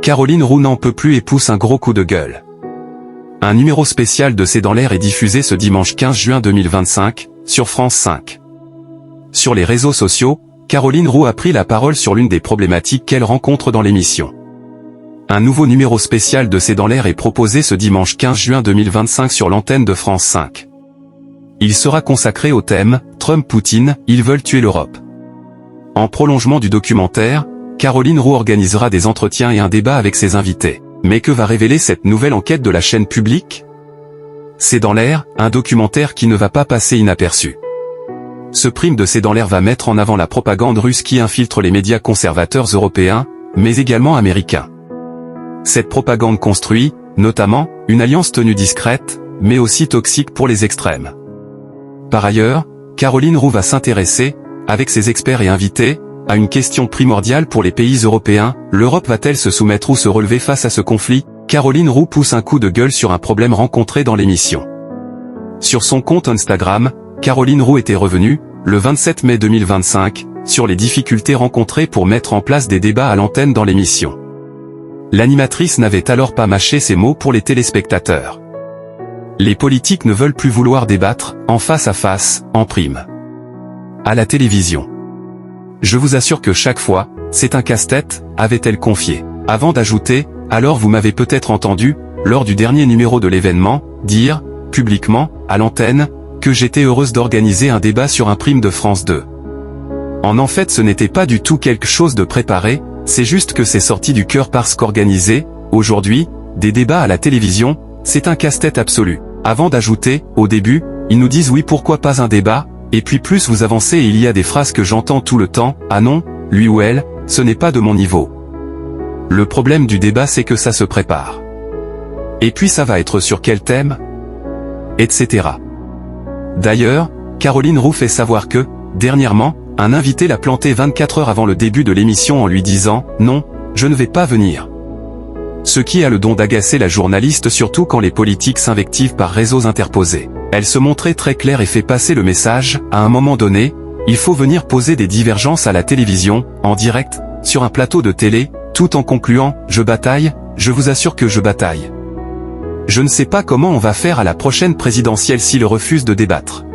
Caroline Roux n'en peut plus et pousse un gros coup de gueule. Un numéro spécial de C'est dans l'air est diffusé ce dimanche 15 juin 2025, sur France 5. Sur les réseaux sociaux, Caroline Roux a pris la parole sur l'une des problématiques qu'elle rencontre dans l'émission. Un nouveau numéro spécial de C'est dans l'air est proposé ce dimanche 15 juin 2025 sur l'antenne de France 5. Il sera consacré au thème « Trump-Poutine, ils veulent tuer l'Europe ». En prolongement du documentaire, Caroline Roux organisera des entretiens et un débat avec ses invités. Mais que va révéler cette nouvelle enquête de la chaîne publique? C'est dans l'air, un documentaire qui ne va pas passer inaperçu. Ce prime de C'est dans l'air va mettre en avant la propagande russe qui infiltre les médias conservateurs européens, mais également américains. Cette propagande construit, notamment, une alliance tenue discrète, mais aussi toxique pour les extrêmes. Par ailleurs, Caroline Roux va s'intéresser, avec ses experts et invités, à une question primordiale pour les pays européens, l'Europe va-t-elle se soumettre ou se relever face à ce conflit? Caroline Roux pousse un coup de gueule sur un problème rencontré dans l'émission. Sur son compte Instagram, Caroline Roux était revenue, le 27 mai 2025, sur les difficultés rencontrées pour mettre en place des débats à l'antenne dans l'émission. L'animatrice n'avait alors pas mâché ses mots pour les téléspectateurs. Les politiques ne veulent plus vouloir débattre, en face à face, en prime. À la télévision. Je vous assure que chaque fois, c'est un casse-tête, avait-elle confié. Avant d'ajouter, alors vous m'avez peut-être entendu, lors du dernier numéro de l'événement, dire, publiquement, à l'antenne, que j'étais heureuse d'organiser un débat sur un prime de France 2. En fait ce n'était pas du tout quelque chose de préparé, c'est juste que c'est sorti du cœur parce qu'organiser, aujourd'hui, des débats à la télévision, c'est un casse-tête absolu. Avant d'ajouter, au début, ils nous disent oui pourquoi pas un débat, et puis plus vous avancez et il y a des phrases que j'entends tout le temps, ah non, lui ou elle, ce n'est pas de mon niveau. Le problème du débat c'est que ça se prépare. Et puis ça va être sur quel thème? Etc. D'ailleurs, Caroline Roux fait savoir que, dernièrement, un invité l'a planté 24 heures avant le début de l'émission en lui disant « Non, je ne vais pas venir ». Ce qui a le don d'agacer la journaliste surtout quand les politiques s'invectivent par réseaux interposés. Elle se montrait très claire et fait passer le message, à un moment donné, il faut venir poser des divergences à la télévision, en direct, sur un plateau de télé, tout en concluant « Je bataille, je vous assure que je bataille ». Je ne sais pas comment on va faire à la prochaine présidentielle s'il refuse de débattre.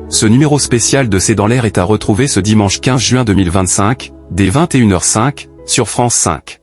Ce numéro spécial de C'est dans l'air est à retrouver ce dimanche 15 juin 2025, dès 21h05, sur France 5.